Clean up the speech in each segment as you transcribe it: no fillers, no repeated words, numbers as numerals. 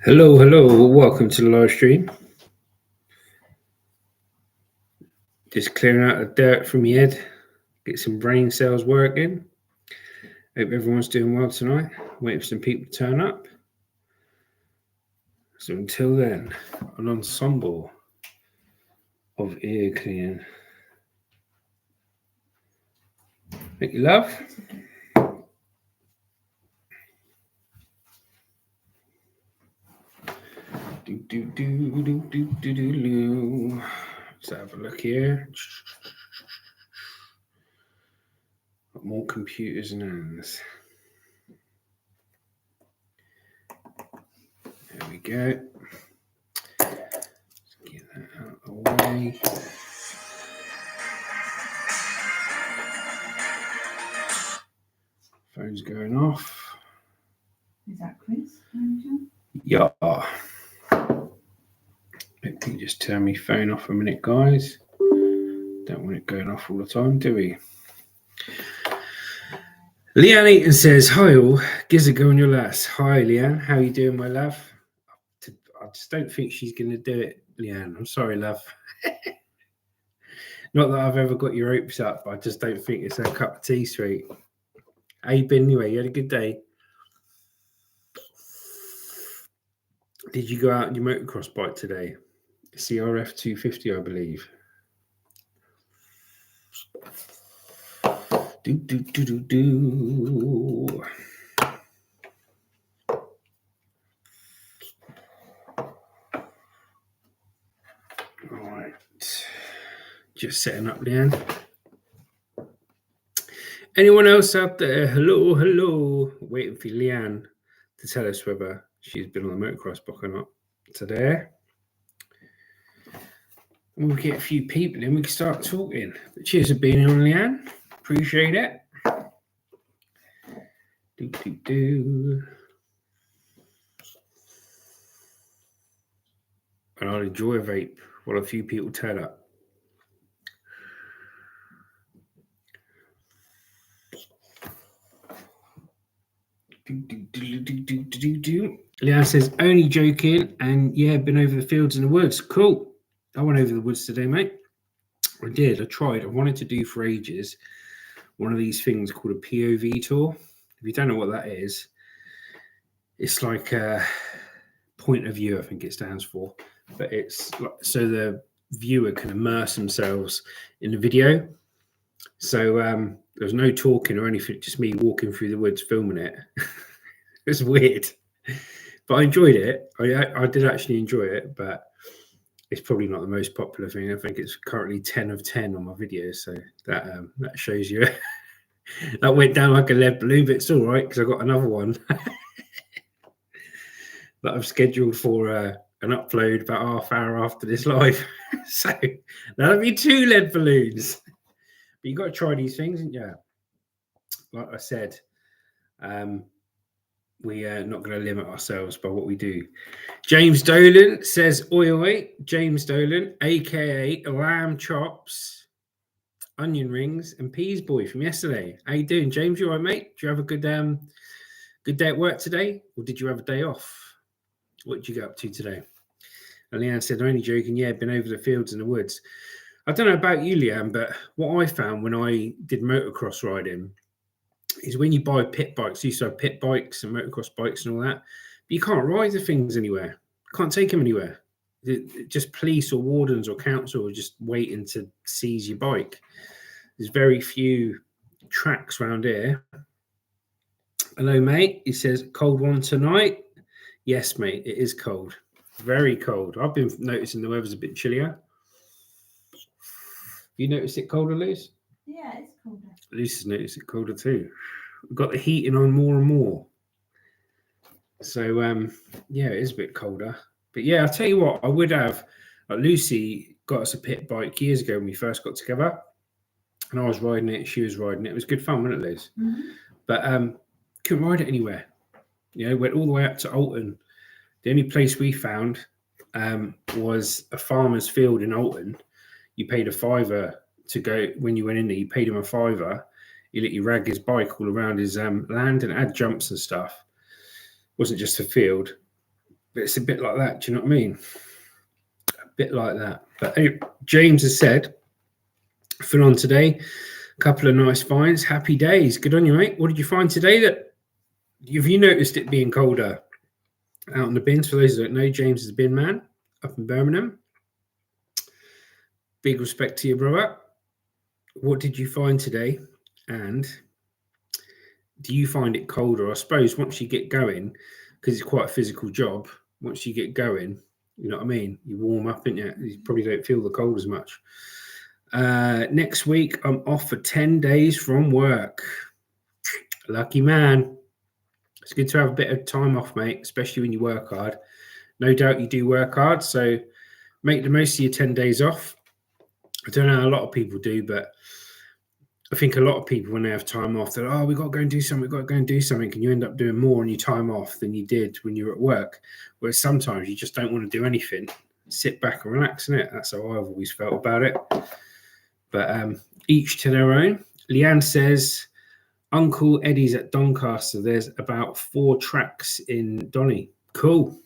Hello, welcome to the live stream. Just clearing out the dirt from your head, get some brain cells working. Hope everyone's doing well tonight. Waiting for some people to turn up. So until then, an ensemble of ear cleaning. Thank you, love. Let's have a look here. Got more computers and hands. There we go. Let's get that out of the way. Phone's going off. Is that Chris? Yeah. Let me just turn my phone off a minute, guys. Don't want it going off all the time, do we? Leanne Eaton says, hi all, Gizza go on your last. Hi Leanne, how you doing, my love? I just don't think she's going to do it, Leanne. I'm sorry, love. Not that I've ever got your hopes up, but I just don't think it's her cup of tea, sweet. How you been anyway? You had a good day? Did you go out on your motocross bike today? CRF 250, I believe. Do. All right. Just setting up, Leanne. Anyone else out there? Hello. Waiting for Leanne to tell us whether she's been on the motocross bike or not today. We'll get a few people in, we can start talking. But cheers for being on, Leanne. Appreciate it. Do. And I'll enjoy a vape while a few people turn up. Leanne says, only joking, and yeah, been over the fields and the woods. Cool. I went over the woods today, mate. I did. I tried. I wanted to do for ages one of these things called a POV tour. If you don't know what that is, it's like a point of view, I think it stands for. But it's like, so the viewer can immerse themselves in the video. So there's no talking or anything, just me walking through the woods filming it. It's weird, but I enjoyed it. I did actually enjoy it, but it's probably not the most popular thing. I think it's currently 10 of 10 on my videos, so that shows you. That went down like a lead balloon, but it's all right because I got another one that I've scheduled for an upload about half hour after this live. So that'll be 2 lead balloons. But you got to try these things, and yeah, like I said, we are not going to limit ourselves by what we do. James Dolan says, oi, James Dolan, aka lamb chops, onion rings, and peas boy from yesterday. How you doing, James? You all right, mate? Did you have a good day at work today, or did you have a day off? What did you get up to today? And Leanne said, only joking, yeah, been over the fields and the woods. I don't know about you, Leanne, but what I found when I did motocross riding is when you buy pit bikes, you used to have pit bikes and motocross bikes and all that, but you can't ride the things anywhere. Can't take them anywhere. Just police or wardens or council are just waiting to seize your bike. There's very few tracks around here. Hello, mate. He says, cold one tonight. Yes, mate, it is cold. Very cold. I've been noticing the weather's a bit chillier. You noticed it colder, Luce? Yeah, it's colder. Luce has noticed it colder too. We've got the heating on more and more. So, yeah, it is a bit colder. But yeah, I'll tell you what, I would have. Lucy got us a pit bike years ago when we first got together. And I was riding it, she was riding it. It was good fun, wasn't it, Liz? Mm-hmm. But couldn't ride it anywhere. You know, went all the way up to Alton. The only place we found was a farmer's field in Alton. You paid a £5 to go when you went in there. You paid him a £5. He let you rag his bike all around his land and had jumps and stuff. It wasn't just a field. But it's a bit like that. Do you know what I mean? A bit like that. But anyway, James has said, full on today. A couple of nice finds. Happy days. Good on you, mate. What did you find today? That have you noticed it being colder out in the bins? For those who don't know, James is a bin man up in Birmingham. Big respect to your brother. What did you find today? And do you find it colder? I suppose once you get going, because it's quite a physical job, once you get going, you know what I mean? You warm up, and you probably don't feel the cold as much. Next week, I'm off for 10 days from work. Lucky man. It's good to have a bit of time off, mate, especially when you work hard. No doubt you do work hard, so make the most of your 10 days off. I don't know how a lot of people do, but I think a lot of people, when they have time off, they're, oh, we've got to go and do something, and you end up doing more on your time off than you did when you were at work. Whereas sometimes you just don't want to do anything. Sit back and relax, innit? That's how I've always felt about it. But each to their own. Leanne says, Uncle Eddie's at Doncaster. There's about 4 tracks in Donny. Cool.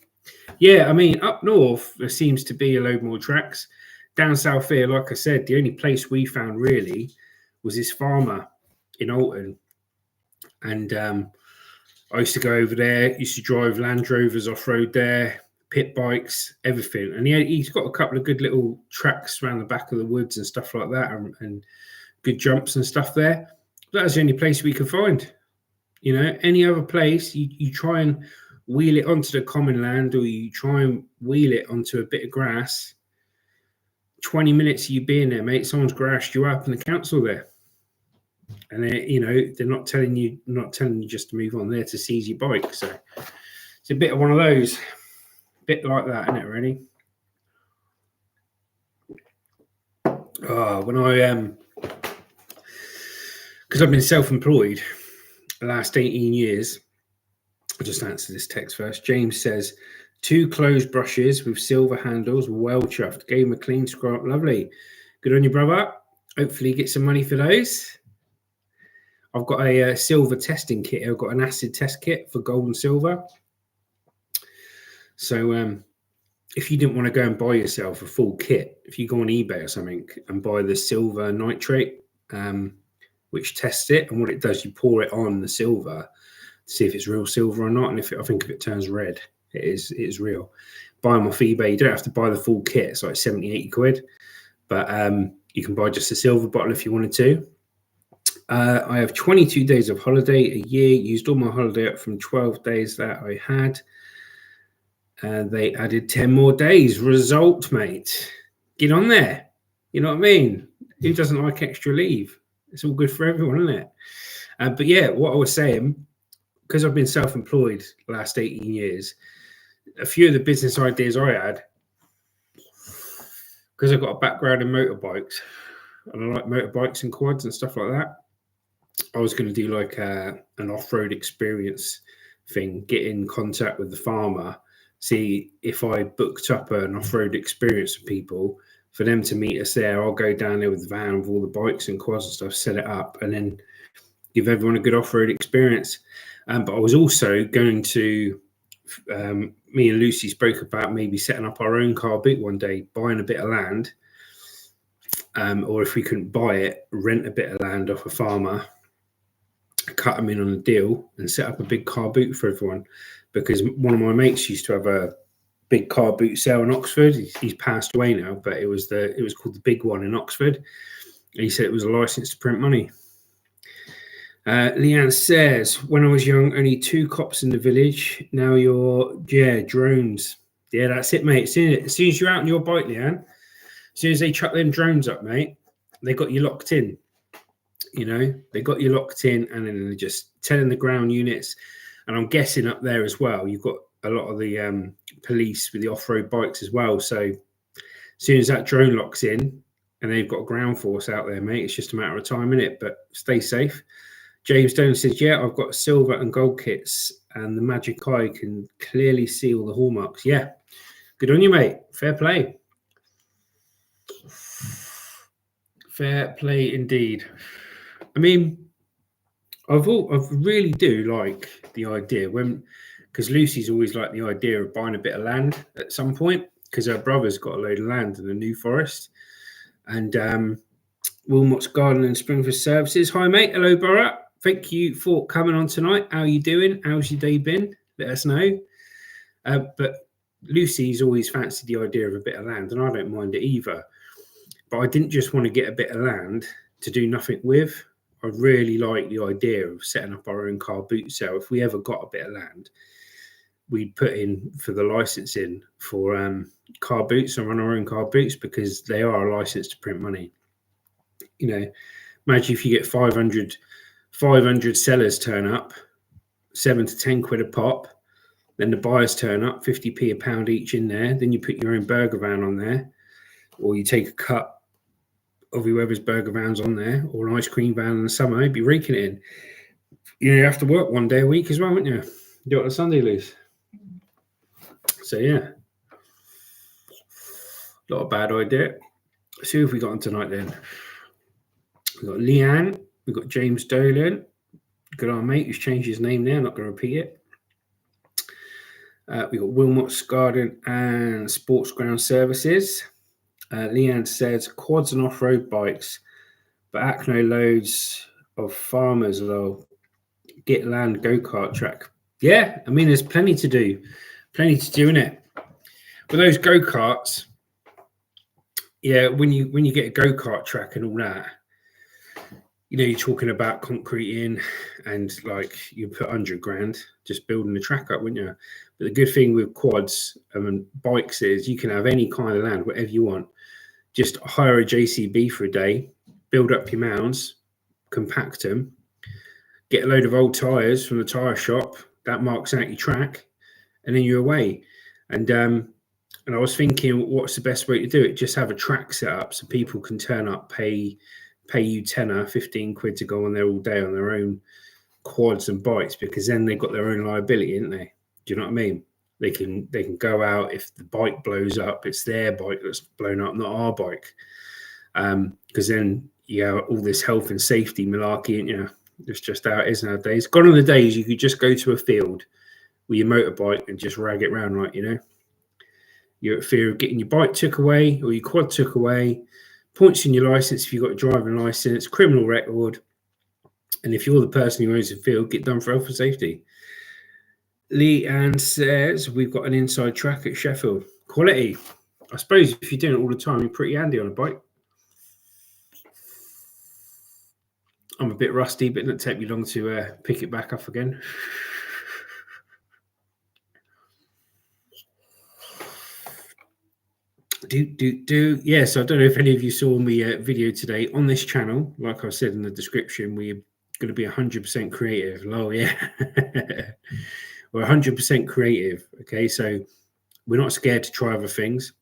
Yeah, I mean, up north, there seems to be a load more tracks. Down south here, like I said, the only place we found really was this farmer in Alton. And I used to go over there, used to drive Land Rovers off-road there, pit bikes, everything. And he's got a couple of good little tracks around the back of the woods and stuff like that, and good jumps and stuff there. That was the only place we could find. You know, any other place, you try and wheel it onto the common land, or you try and wheel it onto a bit of grass. 20 minutes of you being there, mate, someone's grassed you up and the council there. And they're not telling you just to move on, there to seize your bike. So it's a bit of one of those, bit like that, isn't it, really? When I because I've been self-employed the last 18 years. I'll just answer this text first. James says, 2 clothes brushes with silver handles, well chuffed. Gave him a clean scrub. Lovely. Good on you, brother. Hopefully you get some money for those. I've got a silver testing kit. I've got an acid test kit for gold and silver. So if you didn't want to go and buy yourself a full kit, if you go on eBay or something and buy the silver nitrate, which tests it, and what it does, you pour it on the silver to see if it's real silver or not. And I think if it turns red, it is real. Buy them off eBay. You don't have to buy the full kit. It's like 70, 80 quid. But you can buy just a silver bottle if you wanted to. I have 22 days of holiday a year. Used all my holiday up from 12 days that I had. They added 10 more days. Result, mate. Get on there. You know what I mean? Who doesn't like extra leave? It's all good for everyone, isn't it? But yeah, what I was saying, because I've been self-employed the last 18 years, a few of the business ideas I had, because I've got a background in motorbikes, and I like motorbikes and quads and stuff like that, I was going to do like an off-road experience thing, get in contact with the farmer, see if I booked up an off-road experience for people, for them to meet us there. I'll go down there with the van with all the bikes and quads and stuff, set it up, and then give everyone a good off-road experience. But I was also going to, me and Lucy spoke about maybe setting up our own car boot one day, buying a bit of land, or if we couldn't buy it, rent a bit of land off a farmer, cut them in on a deal, and set up a big car boot for everyone. Because one of my mates used to have a big car boot sale in Oxford. He's passed away now, but it was called the Big One in Oxford. And he said it was a license to print money. Leanne says, when I was young, only 2 cops in the village. Now drones. Yeah, that's it, mate. As soon as you're out on your bike, Leanne, as soon as they chuck them drones up, mate, they got you locked in. You know, they got you locked in, and then they're just telling the ground units. And I'm guessing up there as well, you've got a lot of the police with the off-road bikes as well. So as soon as that drone locks in, and they've got a ground force out there, mate, it's just a matter of time, innit? But stay safe. James Stone says, yeah, I've got silver and gold kits, and the Magic Eye can clearly see all the hallmarks. Yeah, good on you, mate. Fair play. Fair play indeed. I mean, I really do like the idea when because Lucy's always liked the idea of buying a bit of land at some point, because her brother's got a load of land in the New Forest. And Wilmot's Garden and Springford Services. Hi, mate. Hello, Borough. Thank you for coming on tonight. How are you doing? How's your day been? Let us know. But Lucy's always fancied the idea of a bit of land, and I don't mind it either. But I didn't just want to get a bit of land to do nothing with. I really like the idea of setting up our own car boot sale. If we ever got a bit of land, we'd put in for the licensing for car boots and run our own car boots, because they are a license to print money. You know, imagine if you get 500 sellers turn up, 7 to 10 quid a pop. Then the buyers turn up, 50p a pound each in there. Then you put your own burger van on there, or you take a cut of whoever's burger van's on there, or an ice cream van in the summer. You'd be raking it in. You have to work one day a week as well, wouldn't you? Do it on a Sunday, Liz. So yeah, not a bad idea. Let's see who we got on tonight then. We've got Leanne, we've got James Dolan, good old mate who's changed his name now, not going to repeat it. We've got Wilmot's Garden and Sports Ground Services. Leanne says quads and off-road bikes, but Acno loads of farmers will get land go-kart track. Yeah, I mean, there's plenty to do in it. With those go-karts, yeah, when you get a go-kart track and all that, you know, you're talking about concreting, and like you put 100 grand just building the track up, wouldn't you? But the good thing with quads and bikes is you can have any kind of land, whatever you want. Just hire a JCB for a day, build up your mounds, compact them, get a load of old tyres from the tyre shop, that marks out your track, and then you're away. And I was thinking, what's the best way to do it? Just have a track set up so people can turn up, pay you 10 or 15 quid to go on there all day on their own quads and bikes, because then they've got their own liability, haven't they? Do you know what I mean? They can go out. If the bike blows up, it's their bike that's blown up, not our bike. Because then you have all this health and safety malarkey, and you know, it's just how it is nowadays. Gone are the days you could just go to a field with your motorbike and just rag it around, like, you know. You're at fear of getting your bike took away or your quad took away, points in your license if you've got a driving license, criminal record, and if you're the person who owns the field, get done for health and safety. Lee Ann says we've got an inside track at Sheffield. Quality. I suppose if you're doing it all the time, you're pretty handy on a bike. I'm a bit rusty, but it didn't take me long to pick it back up again. Yes, I don't know if any of you saw my video today on this channel. Like I said in the description, we're going to be 100% creative. Oh, yeah. We're 100% creative. Okay, so we're not scared to try other things.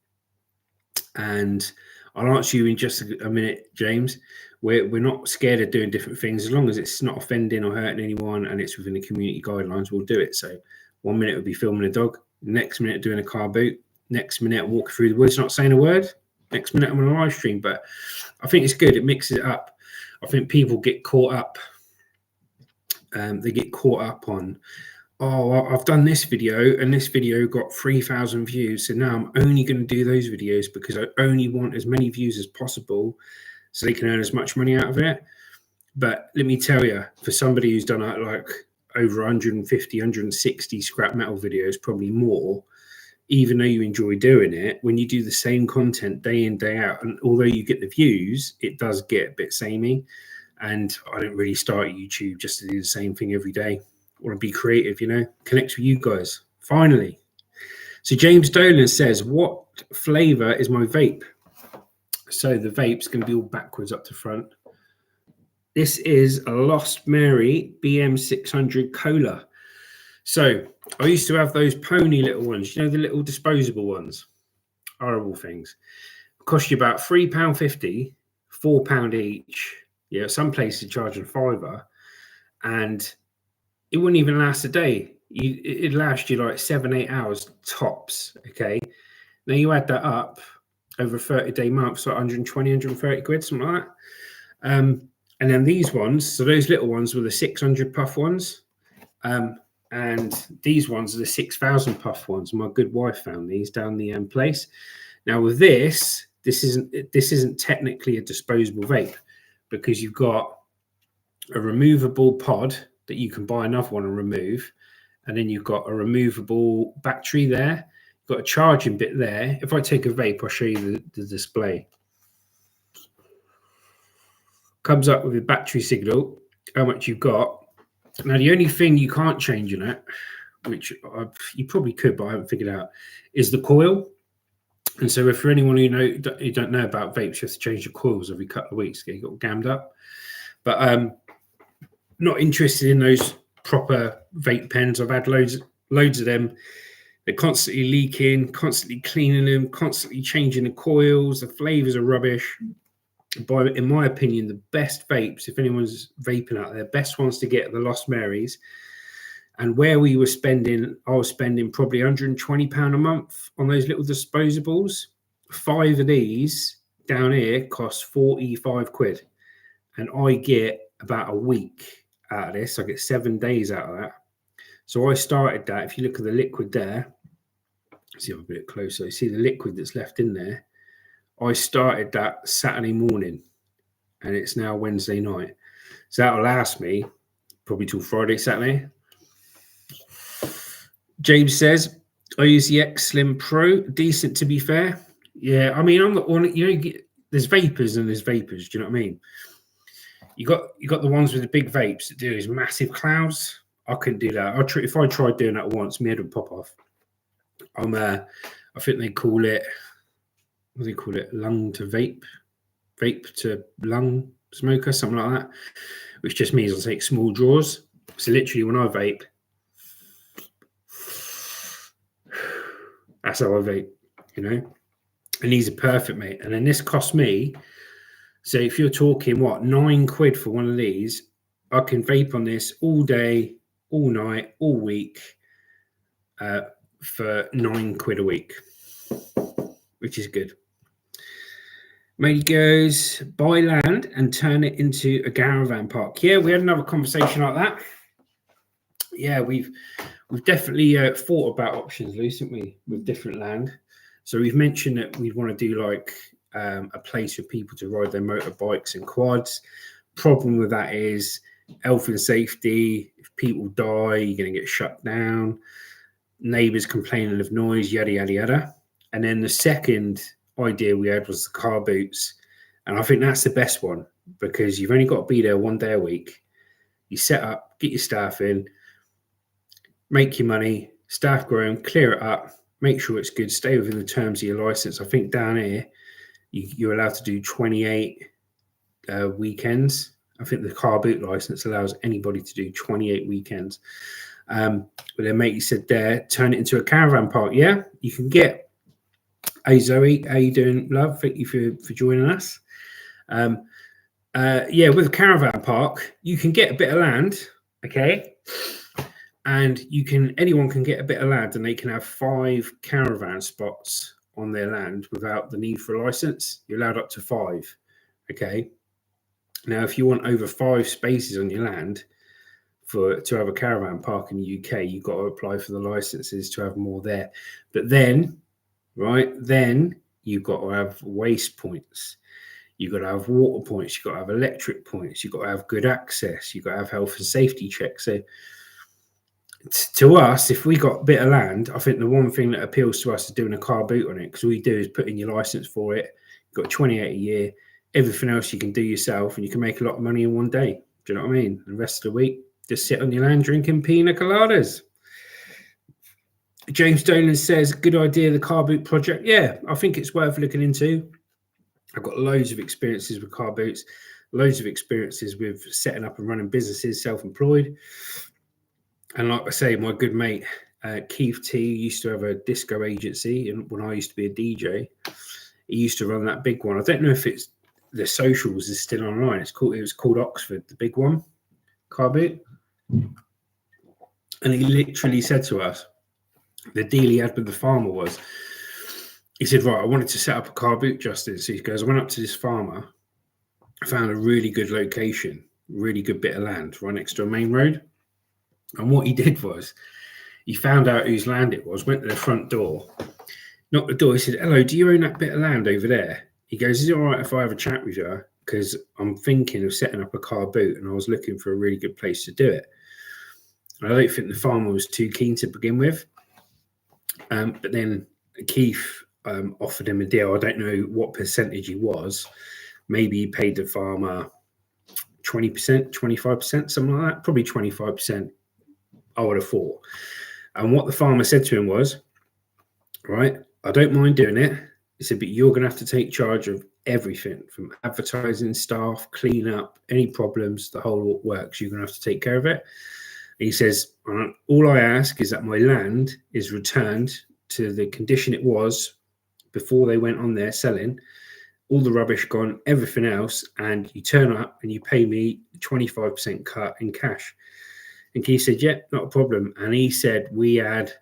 And I'll answer you in just a minute, James. We're not scared of doing different things. As long as it's not offending or hurting anyone and it's within the community guidelines, we'll do it. So 1 minute we'll be filming a dog. Next minute doing a car boot. Next minute I'm walking through the woods, not saying a word. Next minute I'm on a live stream. But I think it's good. It mixes it up. I think people get caught up. They get caught up on, oh, I've done this video and this video got 3,000 views. So now I'm only going to do those videos because I only want as many views as possible so they can earn as much money out of it. But let me tell you, for somebody who's done like over 150, 160 scrap metal videos, probably more, even though you enjoy doing it, when you do the same content day in, day out, and although you get the views, it does get a bit samey. And I don't really start YouTube just to do the same thing every day. I want to be creative, you know, connect with you guys. Finally. So James Dolan says, what flavor is my vape? So the vape's going to be all backwards up to front. This is a Lost Mary BM600 Cola. So I used to have those pony little ones, you know, the little disposable ones. Horrible things. Cost you about £3.50, £4 each. Yeah, some places charging £5, and it wouldn't even last a day. It'd last you like 7-8 hours tops. Okay, now you add that up over a 30-day month, so 120, 130 quid, something like that. And then these ones, so those little ones were the 600 puff ones. And these ones are the 6,000 puff ones. My good wife found these down the place. Now with this isn't technically a disposable vape, because you've got a removable pod that you can buy another one and remove, and then you've got a removable battery there. You've got a charging bit there. If I take a vape, I'll show you the display. Comes up with a battery signal, how much you've got. Now, the only thing you can't change in it, which you probably could, but I haven't figured out, is the coil. And so, if for anyone who don't know about vapes, you have to change the coils every couple of weeks to get all gammed up. But not interested in those proper vape pens. I've had loads of them. They're constantly leaking, constantly cleaning them, constantly changing the coils. The flavors are rubbish. But in my opinion, the best vapes, if anyone's vaping out there, best ones to get are the Lost Marys. And where I was spending probably £120 a month on those little disposables. 5 of these down here cost 45 quid. And I get about a week out of this. I get 7 days out of that. So I started that. If you look at the liquid there, see, I'm a bit closer. You see the liquid that's left in there. I started that Saturday morning, and it's now Wednesday night. So that'll last me probably till Friday, Saturday. James says, I use the X Slim Pro. Decent, to be fair. Yeah, I mean, I'm not on it. There's vapors and there's vapors. Do you know what I mean? You got the ones with the big vapes that do these massive clouds. I couldn't do that. If I tried doing that once, my head would pop off. I think they call it, what do they call it? Lung to vape to lung smoker, something like that, which just means I'll take small draws. So literally when I vape, that's how I vape, and these are perfect, mate. And then this cost me, so if you're talking, £9 for one of these, I can vape on this all day, all night, all week, for £9 a week, which is good. Matey goes, buy land and turn it into a caravan park. Yeah, we had another conversation like that. Yeah, we've definitely thought about options, Luce, haven't we, with different land. So we've mentioned that we want to do like a place for people to ride their motorbikes and quads. Problem with that is health and safety. If people die, you're going to get shut down. Neighbours complaining of noise, yada, yada, yada. And then the second idea we had was the car boots. And I think that's the best one, because you've only got to be there 1 day a week. You set up, get your staff in, make your money, staff grow, clear it up, make sure it's good, stay within the terms of your license. I think down here, you're allowed to do 28 weekends. I think the car boot license allows anybody to do 28 weekends. But then mate, you said there, turn it into a caravan park. Yeah, you can get. Hey Zoe, how you doing, love? Thank you for joining us. Yeah, with a caravan park, you can get a bit of land, okay? And anyone can get a bit of land, and they can have 5 caravan spots on their land without the need for a license. You're allowed up to 5, okay? Now, if you want over 5 spaces on your land to have a caravan park in the UK, you've got to apply for the licenses to have more there. But then you've got to have waste points. You've got to have water points. You've got to have electric points. You've got to have good access. You've got to have health and safety checks. So to us, if we got a bit of land, I think the one thing that appeals to us is doing a car boot on it, because all you do is put in your license for it. You've got 28 a year. Everything else you can do yourself, and you can make a lot of money in 1 day. Do you know what I mean? The rest of the week, just sit on your land drinking pina coladas. James Dolan says, good idea, the car boot project. Yeah, I think it's worth looking into. I've got loads of experiences with car boots, loads of experiences with setting up and running businesses, self-employed. And like I say, my good mate, Keith T, used to have a disco agency. And when I used to be a DJ, he used to run that big one. I don't know if it's the socials is still online. It was called Oxford, the big one, car boot. And he literally said to us, the deal he had with the farmer was, he said, right, I wanted to set up a car boot, Justin. So he goes, I went up to this farmer, found a really good location, really good bit of land right next to a main road. And what he did was he found out whose land it was, went to the front door, knocked the door. He said, "Hello, do you own that bit of land over there?" He goes, "Is it all right if I have a chat with you? Because I'm thinking of setting up a car boot and I was looking for a really good place to do it." And I don't think the farmer was too keen to begin with. But then Keith offered him a deal. I don't know what percentage he was. Maybe he paid the farmer 20%, 25%, something like that. Probably 25%, I would have thought. And what the farmer said to him was, "Right, I don't mind doing it." He said, "But you're going to have to take charge of everything from advertising, staff, clean up, any problems, the whole works. You're going to have to take care of it." And he says, "All I ask is that my land is returned to the condition it was before they went on there selling, all the rubbish gone, everything else, and you turn up and you pay me 25% cut in cash." And Keith said, "Yeah, not a problem." And he said, we had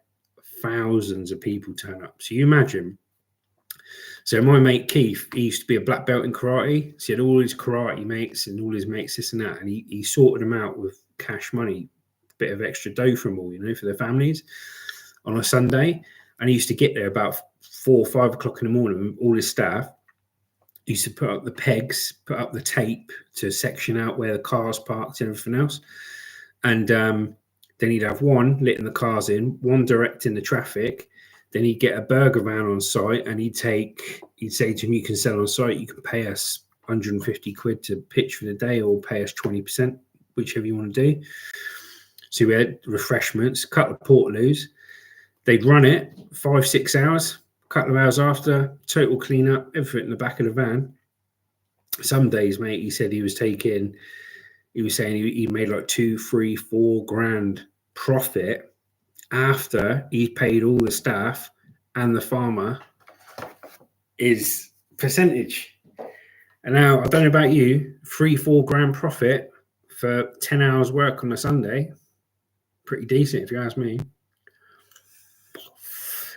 thousands of people turn up. So you imagine. So my mate Keith, he used to be a black belt in karate. So he had all his karate mates and all his mates, this and that. And he sorted them out with cash money, a bit of extra dough from them all, you know, for their families on a Sunday. And he used to get there about 4 or 5 o'clock in the morning with all his staff. He used to put up the pegs, put up the tape to section out where the cars parked and everything else. And then he'd have one letting the cars in, one directing the traffic. Then he'd get a burger van on site and he'd say to him, "You can sell on site, you can pay us 150 quid to pitch for the day or pay us 20%, whichever you want to do." So we had refreshments, a couple of portaloos. They'd run it 5-6 hours, a couple of hours after, total cleanup, everything in the back of the van. Some days, mate, he said he was saying he made like 2, 3, 4 grand profit after he paid all the staff and the farmer his percentage. And now, I don't know about you, 3-4 grand profit for 10 hours work on a Sunday, pretty decent if you ask me.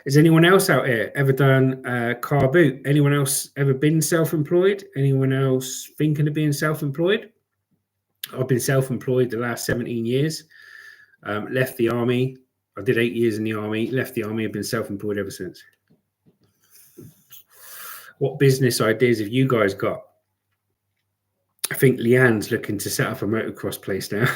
Has anyone else out here ever done a car boot? Anyone else ever been self-employed? Anyone else thinking of being self-employed? I've been self-employed the last 17 years. Left the army. I did 8 years in the army. Left the army. I've been self-employed ever since. What business ideas have you guys got? I think Leanne's looking to set up a motocross place now.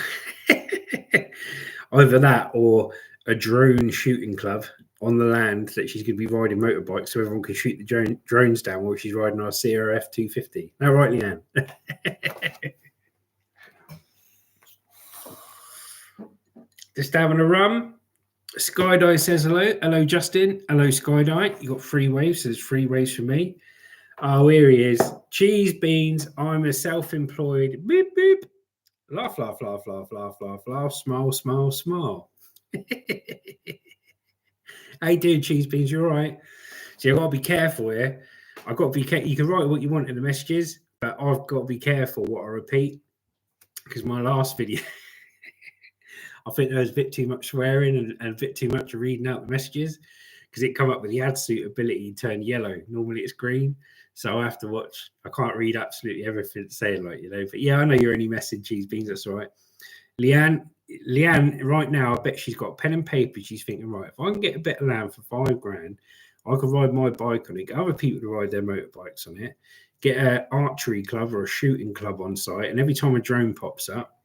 Either that or a drone shooting club on the land that she's going to be riding motorbikes so everyone can shoot the drones down while she's riding our CRF 250. No, right, Leanne? Just having a rum. Skydive says hello. Hello, Justin. Hello, Skydive. You got 3 waves. So there's 3 waves for me. Oh, here he is. Cheese beans. I'm a self-employed. Boop, boop. Laugh, laugh, laugh, laugh, laugh, laugh, laugh. Smile, smile, smile. How you doing, Cheese beans? You all right? So I've got to be careful here. I've got to be careful. You can write what you want in the messages, but I've got to be careful what I repeat because my last video, I think there was a bit too much swearing and a bit too much reading out the messages because it come up with the ad suitability turned yellow. Normally it's green. So I have to watch. I can't read absolutely everything it's saying, like, you know. But yeah, I know you're only messing, Cheese beans. That's all right. Leanne, right now, I bet she's got pen and paper. She's thinking, right, if I can get a bit of land for 5 grand, I could ride my bike on it, get other people to ride their motorbikes on it, get an archery club or a shooting club on site, and every time a drone pops up,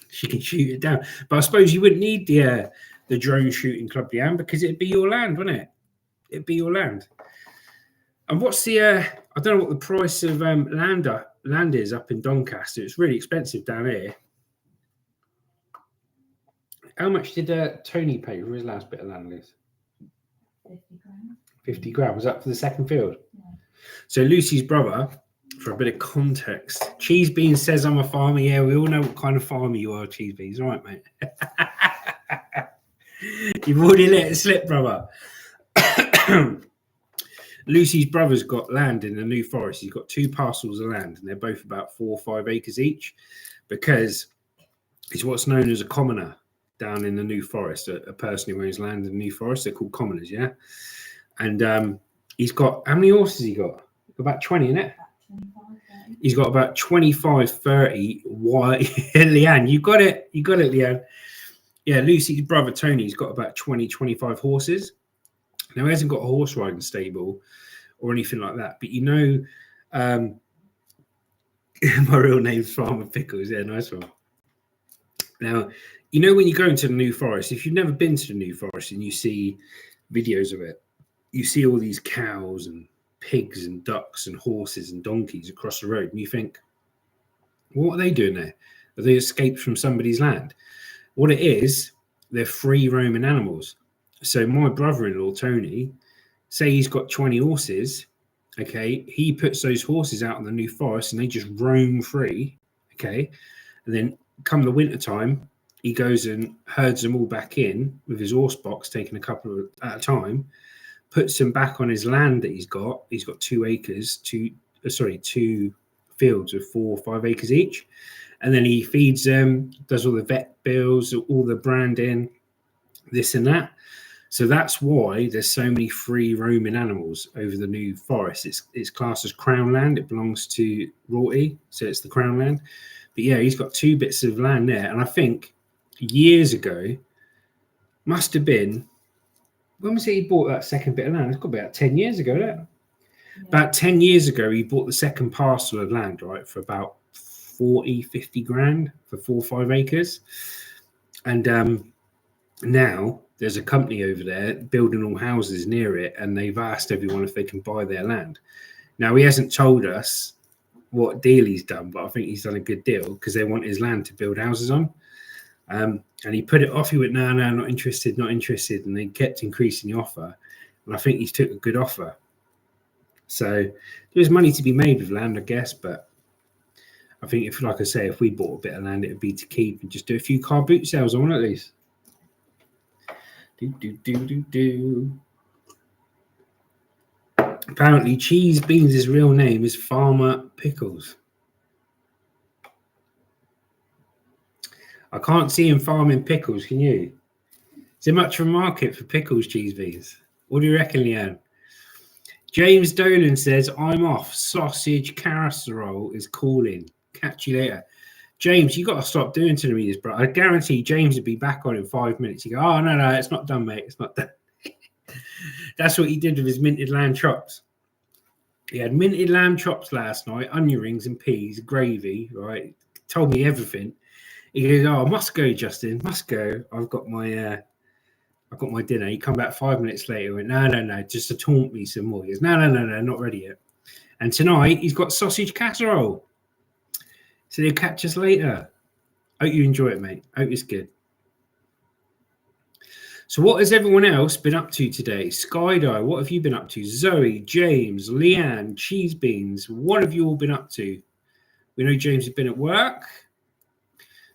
she can shoot it down. But I suppose you wouldn't need the drone shooting club, Leanne, because it'd be your land, wouldn't it? It'd be your land. And what's the, I don't know what the price of land is up in Doncaster. It's really expensive down here. How much did Tony pay for his last bit of land, Liz? 50 grand. 50 grand. Was that for the second field? Yeah. So Lucy's brother, for a bit of context, Cheese Beans says I'm a farmer. Yeah, we all know what kind of farmer you are, Cheese Beans. All right, mate. You've already let it slip, brother. Lucy's brother's got land in the New Forest. He's got 2 parcels of land, and they're both about 4 or 5 acres each, because he's what's known as a commoner down in the New Forest, a person who owns land in the New Forest. They're called commoners, yeah? And he's got, how many horses he got? About 20, isn't it? About 25, 30. He's got about 25, 30 white. Leanne, you got it, Leanne. Yeah, Lucy's brother Tony's got about 20, 25 horses. Now, he hasn't got a horse riding stable or anything like that, but my real name's Farmer Pickles. Yeah, nice one. Now, when you go into the New Forest, if you've never been to the New Forest and you see videos of it, you see all these cows and pigs and ducks and horses and donkeys across the road, and you think, what are they doing there? Are they escaped from somebody's land? What it is, they're free roaming animals. So my brother-in-law, Tony, say he's got 20 horses, okay? He puts those horses out in the New Forest and they just roam free, okay? And then come the winter time, he goes and herds them all back in with his horse box, taking a couple at a time, puts them back on his land that he's got. He's got 2 acres, two fields of 4 or 5 acres each. And then he feeds them, does all the vet bills, all the branding, this and that. So that's why there's so many free roaming animals over the New Forest. It's classed as Crown land. It belongs to Rorty, so it's the Crown land. But yeah, he's got 2 bits of land there. And I think years ago, must have been, when was it he bought that second bit of land? It's got to be about 10 years ago, isn't it? Yeah. About 10 years ago, he bought the second parcel of land, right, for about 40, 50 grand for 4 or 5 acres. And now there's a company over there building all houses near it, and they've asked everyone if they can buy their land. Now, he hasn't told us what deal he's done, but I think he's done a good deal because they want his land to build houses on. And he put it off. He went, no, not interested. And they kept increasing the offer. And I think he's took a good offer. So there's money to be made with land, I guess. But I think if we bought a bit of land, it would be to keep and just do a few car boot sales on at least. Apparently, Cheese Beans' real name is Farmer Pickles. I can't see him farming pickles, can you? Is there much of a market for pickles, Cheese Beans? What do you reckon, Leanne? James Dolan says, I'm off. Sausage casserole is calling. Catch you later. James, you got to stop doing to me this, bro. I guarantee James will be back on in 5 minutes. You go, oh, no, it's not done, mate. It's not done. That's what he did with his minted lamb chops. He had minted lamb chops last night, onion rings and peas, gravy, right? Told me everything. He goes, oh, must go, Justin, must go. I've got my dinner. He come back 5 minutes later and went, no, just to taunt me some more. He goes, no, not ready yet. And tonight he's got sausage casserole. So he'll catch us later. Hope you enjoy it, mate. Hope it's good. So what has everyone else been up to today? Skydive, what have you been up to? Zoe, James, Leanne, Cheese Beans, what have you all been up to? We know James has been at work.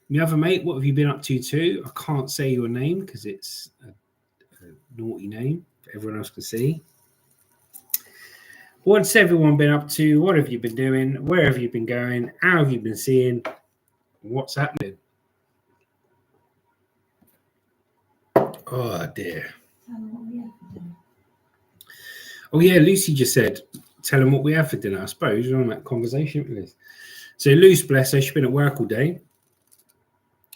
My other mate, what have you been up to too? I can't say your name because it's a naughty name for everyone else to see. What's everyone been up to? What have you been doing? Where have you been going? How have you been seeing? What's happening? Oh, dear. Oh, yeah, Lucy just said, tell them what we have for dinner, I suppose. We're on that conversation with Liz. So, Luce, bless her, she's been at work all day.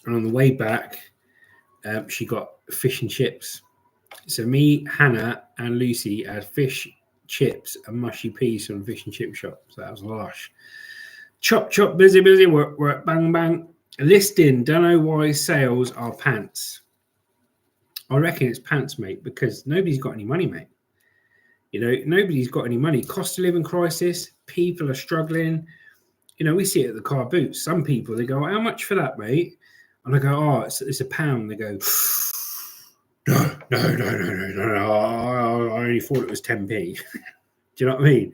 And on the way back, she got fish and chips. So, me, Hannah, and Lucy had fish, chips, and mushy peas from the fish and chip shop. So, that was lush. Chop, chop, busy, work, work, bang, bang. Listing, don't know why sales are pants. I reckon it's pants, mate, because nobody's got any money, mate. Nobody's got any money. Cost of living crisis. People are struggling. We see it at the car boots. Some people, they go, how much for that, mate? And I go, oh, it's £1. They go, no. I only thought it was 10p. Do you know what I mean?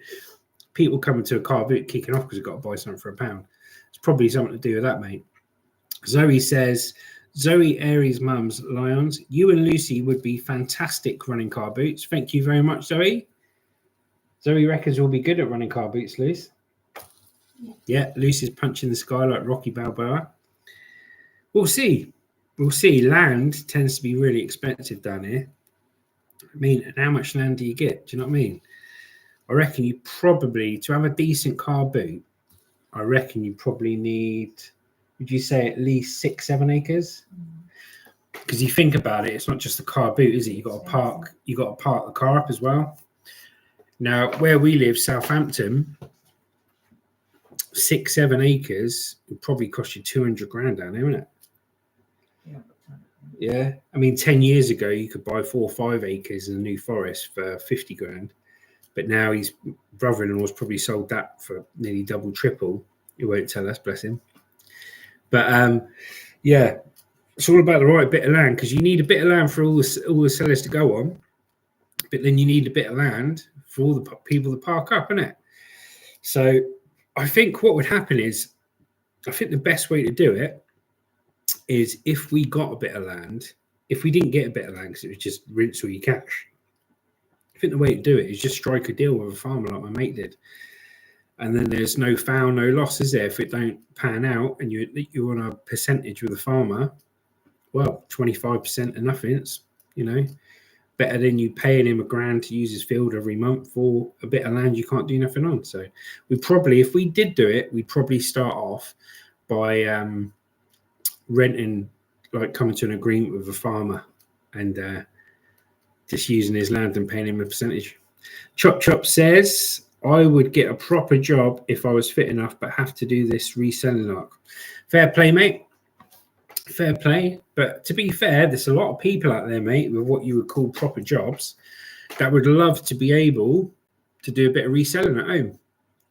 People coming to a car boot kicking off because they've got to buy something for £1. It's probably something to do with that, mate. Zoe says, Zoe Aries' mum's Lions, you and Lucy would be fantastic running car boots. Thank you very much, Zoe. Zoe reckons we'll be good at running car boots, Luce. Yeah, Lucy's punching the sky like Rocky Balboa. We'll see. Land tends to be really expensive down here. I mean, and how much land do you get? Do you know what I mean? I reckon you probably, to have a decent car boot, I reckon you probably need, would you say at least 6-7 acres? because you think about it, it's not just a car boot, is it? You got to park the car up as well. Now, where we live, Southampton, 6-7 acres would probably cost you 200 grand down there, wouldn't it? Yeah, I mean, 10 years ago, you could buy 4 or 5 acres in the New Forest for 50 grand. But now his brother-in-law's probably sold that for nearly double, triple. He won't tell us, bless him. But yeah, it's all about the right bit of land, because you need a bit of land for all the sellers to go on. But then you need a bit of land for all the people to park up, isn't it? So I think what would happen is, I think the best way to do it is if we got a bit of land, if we didn't get a bit of land because it was just rinse all your cash, I think the way to do it is just strike a deal with a farmer like my mate did. And then there's no foul, no loss, is there? If it don't pan out and you're on a percentage with a farmer, well, 25% of nothing's, better than you paying him $1 grand to use his field every month for a bit of land you can't do nothing on. So we probably, if we did do it, we'd probably start off by renting, like coming to an agreement with a farmer and just using his land and paying him a percentage. Chop Chop says, I would get a proper job if I was fit enough, but have to do this reselling arc. Fair play, mate. Fair play. But to be fair, there's a lot of people out there, mate, with what you would call proper jobs that would love to be able to do a bit of reselling at home.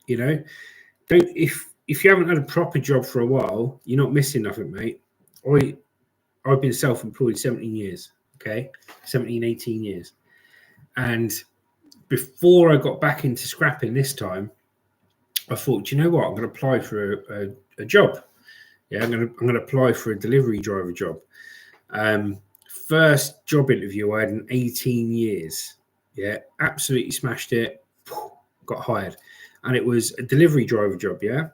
If you haven't had a proper job for a while, you're not missing nothing, mate. I've been self-employed 17 years, okay? 17, 18 years. And before I got back into scrapping this time, I thought, you know what? I'm going to apply for a job. Yeah, I'm going to apply for a delivery driver job. First job interview I had in 18 years. Yeah, absolutely smashed it. Got hired. And it was a delivery driver job, yeah,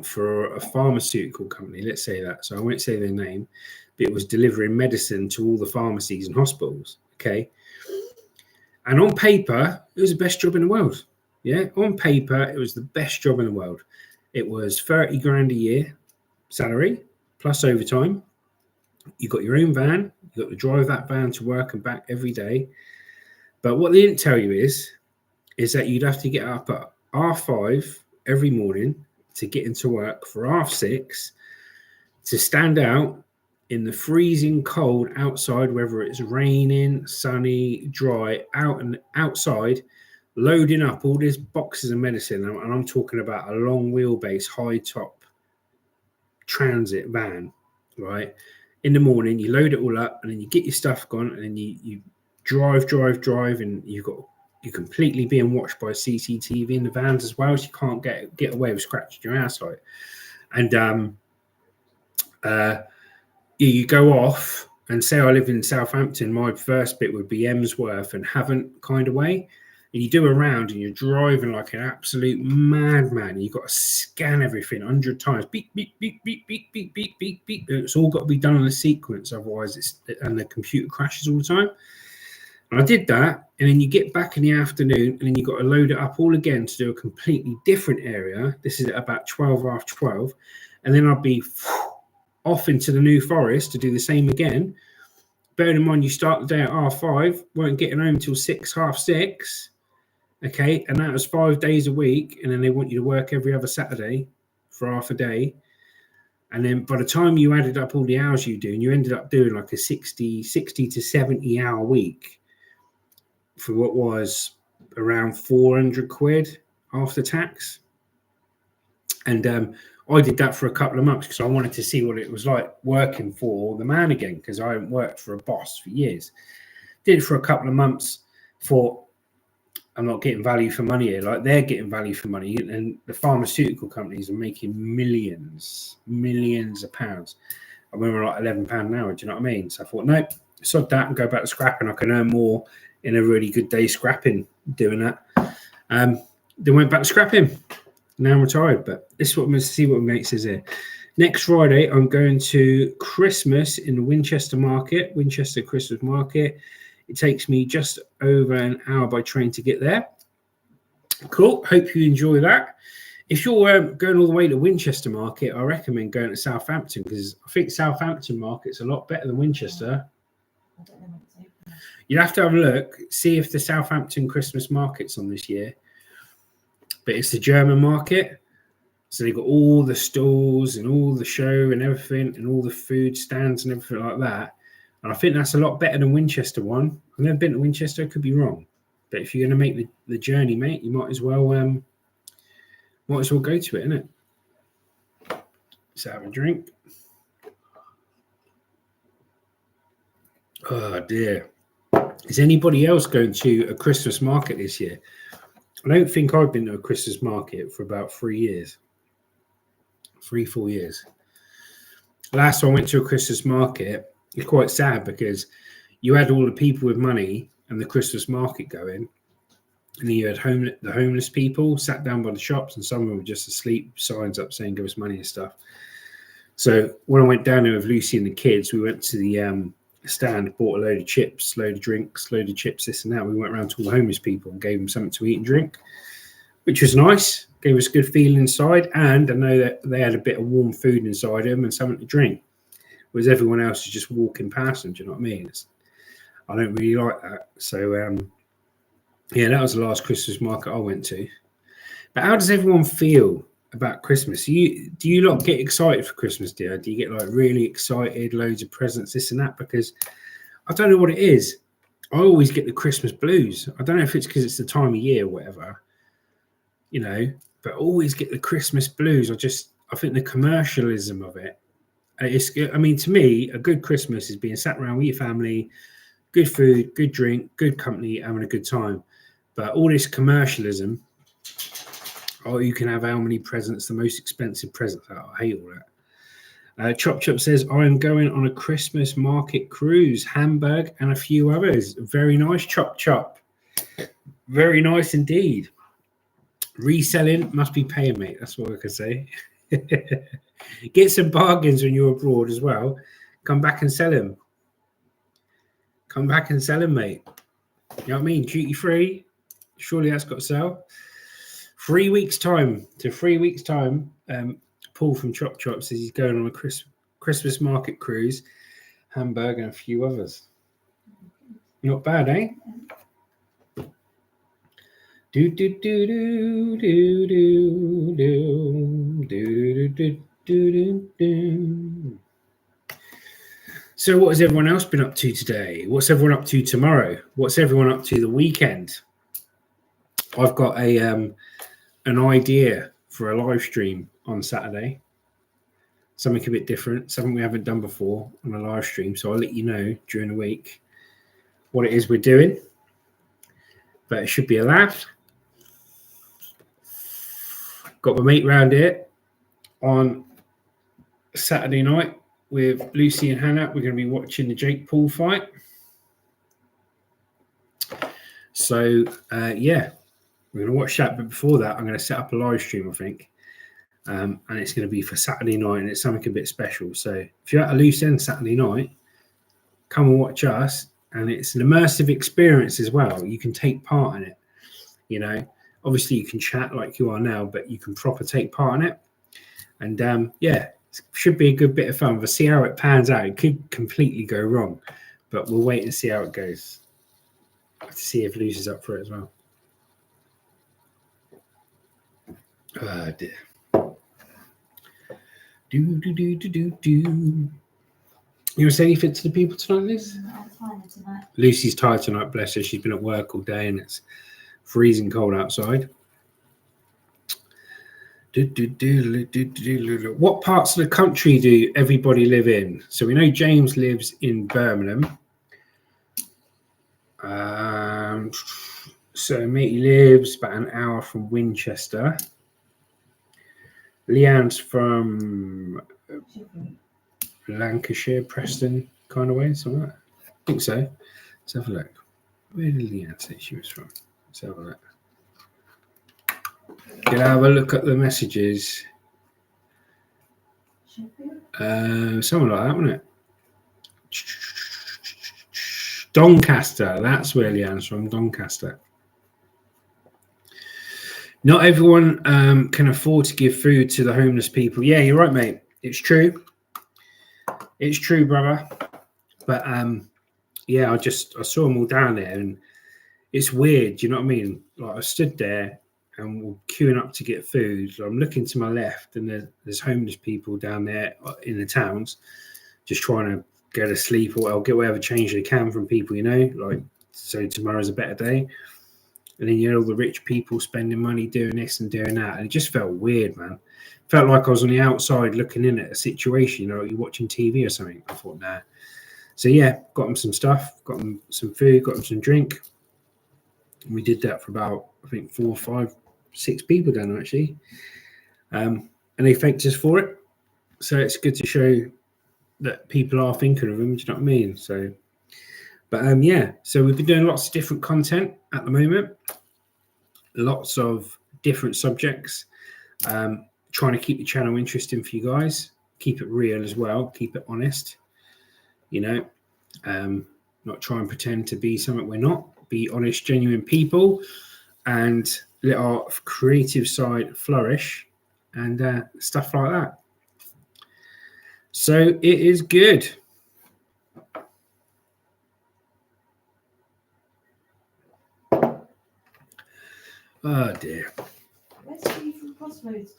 for a pharmaceutical company, let's say that. So I won't say their name, but it was delivering medicine to all the pharmacies and hospitals, okay? And on paper, it was the best job in the world. Yeah, on paper, it was the best job in the world. It was 30 grand a year salary plus overtime. You got your own van. You got to drive that van to work and back every day. But what they didn't tell you is that you'd have to get up at 5:30 every morning to get into work for 6:30 to stand out in the freezing cold outside, whether it's raining, sunny, dry, outside, loading up all these boxes of medicine. And I'm talking about a long wheelbase, high top transit van, right? In the morning, you load it all up and then you get your stuff gone and then you drive, and you're completely being watched by CCTV in the vans as well, so you can't get away with scratching your ass like. And you go off and say I live in Southampton, my first bit would be Emsworth and Havant kind of way. And you do a round and you're driving like an absolute madman. You've got to scan everything 100 times. Beep, beep, beep, beep, beep, beep, beep, beep, beep. It's all got to be done in a sequence, otherwise the computer crashes all the time. And I did that, and then you get back in the afternoon, and then you've got to load it up all again to do a completely different area. This is at about 12:30, and then I'll be off into the New Forest to do the same again. Bearing in mind, you start the day at 5:30, weren't getting home till 6, 6:30. Okay, and that was 5 days a week, and then they want you to work every other Saturday for half a day. And then by the time you added up all the hours you do, and you ended up doing like a 60 to 70 hour week for what was around 400 quid after tax. And I did that for a couple of months because I wanted to see what it was like working for the man again, because I hadn't worked for a boss for years. Did it for a couple of months, thought, I'm not getting value for money here. Like, they're getting value for money, and the pharmaceutical companies are making millions of pounds. I remember like £11 an hour. Do you know what I mean? So I thought, nope, sod that and go back to scrapping. I can earn more in a really good day scrapping doing that. Then went back to scrapping. Now I'm retired, but this is what I'm going to see what my mate says here. Next Friday, I'm going to Christmas in the Winchester Christmas Market. It takes me just over an hour by train to get there. Cool. Hope you enjoy that. if you're going all the way to Winchester Market, I recommend going to Southampton, because I think Southampton Market's a lot better than Winchester. I don't know what it's open. You'd have to have a look, see if the Southampton Christmas Market's on this year. But it's the German market. So they've got all the stalls and all the show and everything and all the food stands and everything like that. And I think that's a lot better than Winchester one. I've never been to Winchester, I could be wrong. But if you're going to make the journey, mate, you might as well go to it, innit? Let's have a drink. Oh, dear. Is anybody else going to a Christmas market this year? I don't think I've been to a Christmas market for about 3 years. 3-4 years. Last time I went to a Christmas market, it's quite sad because you had all the people with money and the Christmas market going, and then you had the homeless people sat down by the shops, and some of them were just asleep, signs up saying give us money and stuff. So when I went down there with Lucy and the kids, we went to the stand, bought a load of chips, load of drinks, load of chips, this and that. We went around to all the homeless people and gave them something to eat and drink, which was nice. Gave us a good feeling inside, and I know that they had a bit of warm food inside them and something to drink, whereas everyone else is just walking past them. Do you know what I mean? I don't really like that. So yeah, that was the last Christmas market I went to. But how does everyone feel about Christmas? Do you lot get excited for Christmas, dear? Do you get like really excited, loads of presents, this and that? Because I don't know what it is. I always get the Christmas blues. I don't know if it's because it's the time of year or whatever, you know, but I always get the Christmas blues. I think the commercialism of it. I mean, to me, a good Christmas is being sat around with your family, good food, good drink, good company, having a good time. But all this commercialism, oh, you can have how many presents, the most expensive presents. Oh, I hate all that. Chop Chop says, I'm going on a Christmas market cruise, Hamburg and a few others. Very nice, Chop Chop. Very nice indeed. Reselling must be paying, mate. That's what I can say. Get some bargains when you're abroad as well. Come back and sell them. Come back and sell them, mate. You know what I mean? Duty free. Surely that's got to sell. 3 weeks' time. To 3 weeks' time. Paul from Chop Chop says he's going on a Christmas market cruise, Hamburg and a few others. Not bad, eh? Do do do do do do do do do do do. So what has everyone else been up to today? What's everyone up to tomorrow? What's everyone up to the weekend? I've got an idea for a live stream on Saturday. Something a bit different, something we haven't done before on a live stream. So I'll let you know during the week what it is we're doing. But it should be a laugh. Got my mate round here on Saturday night with Lucy and Hannah. We're going to be watching the Jake Paul fight. So, yeah, we're going to watch that. But before that, I'm going to set up a live stream, I think. And it's going to be for Saturday night, and it's something a bit special. So if you're at a loose end Saturday night, come and watch us. And it's an immersive experience as well. You can take part in it. You know, obviously you can chat like you are now, but you can proper take part in it. And yeah, it should be a good bit of fun. We'll see how it pans out. It could completely go wrong, but we'll wait and see how it goes. I have to see if Lucy's up for it as well. Oh dear. Do. You want to say anything to the people tonight, Liz? I'm tired tonight. Lucy's tired tonight, bless her. She's been at work all day and it's freezing cold outside. What parts of the country do everybody live in? So we know James lives in Birmingham. So matey lives about an hour from Winchester. Leanne's from Lancashire, Preston kind of way, something like that. I think so. Let's have a look. Where did Leanne say she was from? Let's have a look. Can I have a look at the messages? Something like that, wasn't it? Doncaster. That's where Leanne's from, Doncaster. Not everyone can afford to give food to the homeless people. Yeah, you're right, mate. It's true. It's true, brother. But yeah, I saw them all down there, and it's weird. You know what I mean? Like I stood there and we're queuing up to get food. So I'm looking to my left, and there's homeless people down there in the towns, just trying to go to sleep or get whatever change they can from people. You know, like so tomorrow's a better day. And then you had all the rich people spending money doing this and doing that, and it just felt weird, man. Felt like I was on the outside looking in at a situation. You know, you're watching TV or something. I thought, nah. So yeah, got them some stuff, got them some food, got them some drink. We did that for about, I think, 4, 5, 6 people down there, actually. And they thanked us for it. So it's good to show that people are thinking of them. Do you know what I mean? So, but yeah, so we've been doing lots of different content at the moment. Lots of different subjects. Trying to keep the channel interesting for you guys. Keep it real as well. Keep it honest. You know, not try and pretend to be something we're not. Be honest, genuine people, and let our creative side flourish, and stuff like that. So it is good. Oh dear. Where's Steve from Crossroads?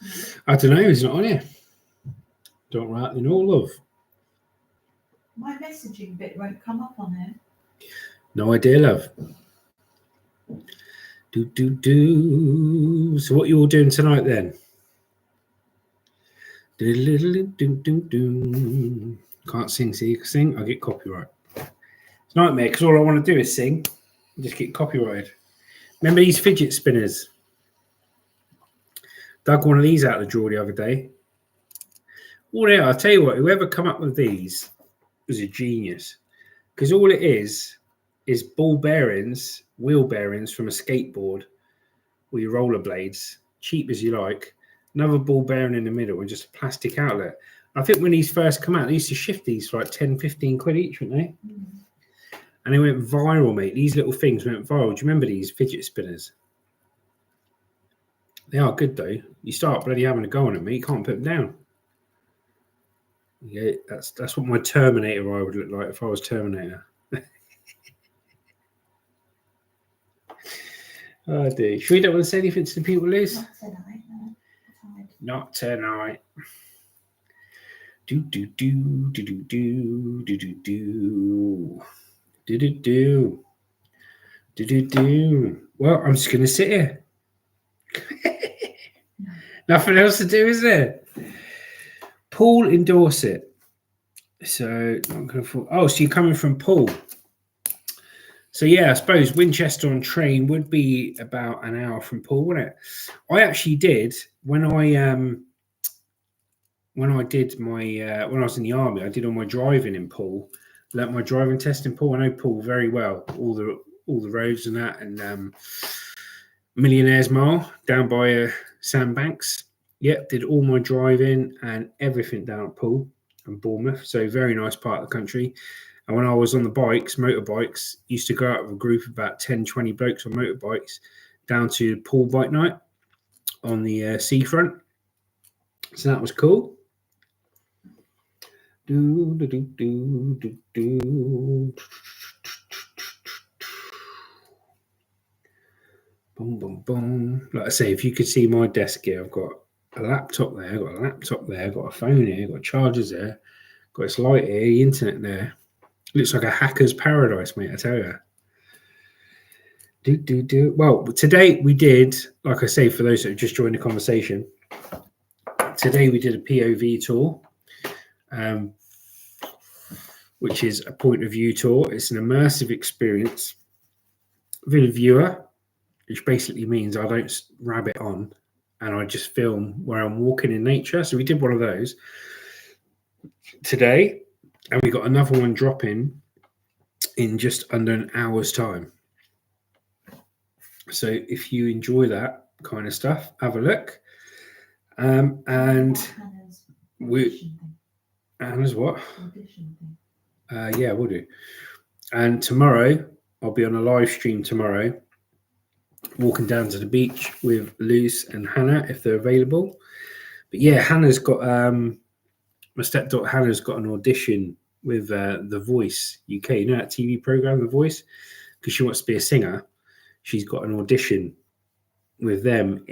I don't know. He's not on here. Don't rightly know, love. My messaging bit won't come up on there. No idea, love. Do. So what you all doing tonight then? Can't sing, so you can sing. I get copyright. It's a nightmare because all I want to do is sing. I just get copyrighted. Remember these fidget spinners? Dug one of these out of the drawer the other day. Well, yeah, I'll tell you what, whoever come up with these was a genius. Because all it is ball bearings, wheel bearings from a skateboard with your rollerblades, cheap as you like, another ball bearing in the middle and just a plastic outlet. I think when these first come out, they used to shift these for like 10, 15 quid each, wouldn't they? Mm. And they went viral, mate. These little things went viral. Do you remember these fidget spinners? They are good, though. You start bloody having a go on them, mate. You can't put them down. Yeah, that's what my Terminator eye would look like if I was Terminator. Oh, dear. Should we don't want to say anything to the people, Liz? Not tonight, no. Not tonight. Do. Well, I'm just going to sit here. Nothing else to do, is there? Poole in Dorset. So, I'm going to. Oh, so you're coming from Poole. So yeah, I suppose Winchester on train would be about an hour from Poole, wouldn't it? I actually did when I did my when I was in the army, I did all my driving in Poole. Learnt my driving test in Poole. I know Poole very well, all the roads and that, and Millionaires Mile down by Sandbanks. Yep, did all my driving and everything down at Poole and Bournemouth. So very nice part of the country. And when I was on the motorbikes, used to go out with a group of about 10, 20 blokes on motorbikes down to Poole Bike Night on the seafront. So that was cool. Boom. Like I say, if you could see my desk here, I've got a laptop there, I've got a laptop there, I've got a phone here, I've got chargers there, got this light here, the internet there. Looks like a hacker's paradise, mate, I tell you. Well, today we did, like I say, for those that have just joined the conversation, today we did a POV tour, which is a point of view tour. It's an immersive experience with a viewer, which basically means I don't rabbit on and I just film where I'm walking in nature. So we did one of those today, and we got another one dropping in just under an hour's time. So if you enjoy that kind of stuff, have a look. And Anna's what? Yeah, we'll do. And tomorrow, I'll be on a live stream tomorrow walking down to the beach with Luce and Hannah if they're available. But yeah, Hannah's got my stepdaughter Hannah's got an audition with The Voice UK. You know that TV program, The Voice, because she wants to be a singer. She's got an audition with them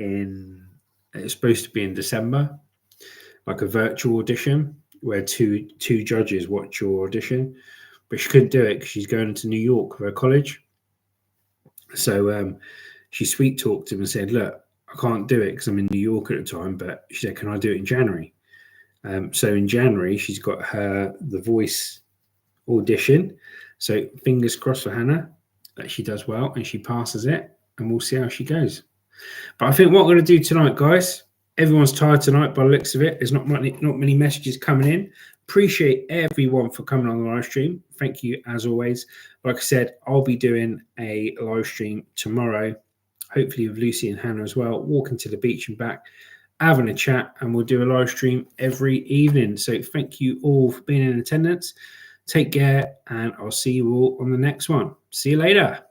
it's supposed to be in December, like a virtual audition where two judges watch your audition. But she couldn't do it because she's going to New York for her college. So she sweet talked him and said, look, I can't do it because I'm in New York at the time. But she said, can I do it in January? So in January, she's got The Voice audition. So fingers crossed for Hannah that she does well and she passes it. And we'll see how she goes. But I think what we're going to do tonight, guys, everyone's tired tonight by the looks of it. There's not many messages coming in. Appreciate everyone for coming on the live stream. Thank you, as always. Like I said, I'll be doing a live stream tomorrow, hopefully with Lucy and Hannah as well, walking to the beach and back, having a chat, and we'll do a live stream every evening. So thank you all for being in attendance. Take care, and I'll see you all on the next one. See you later.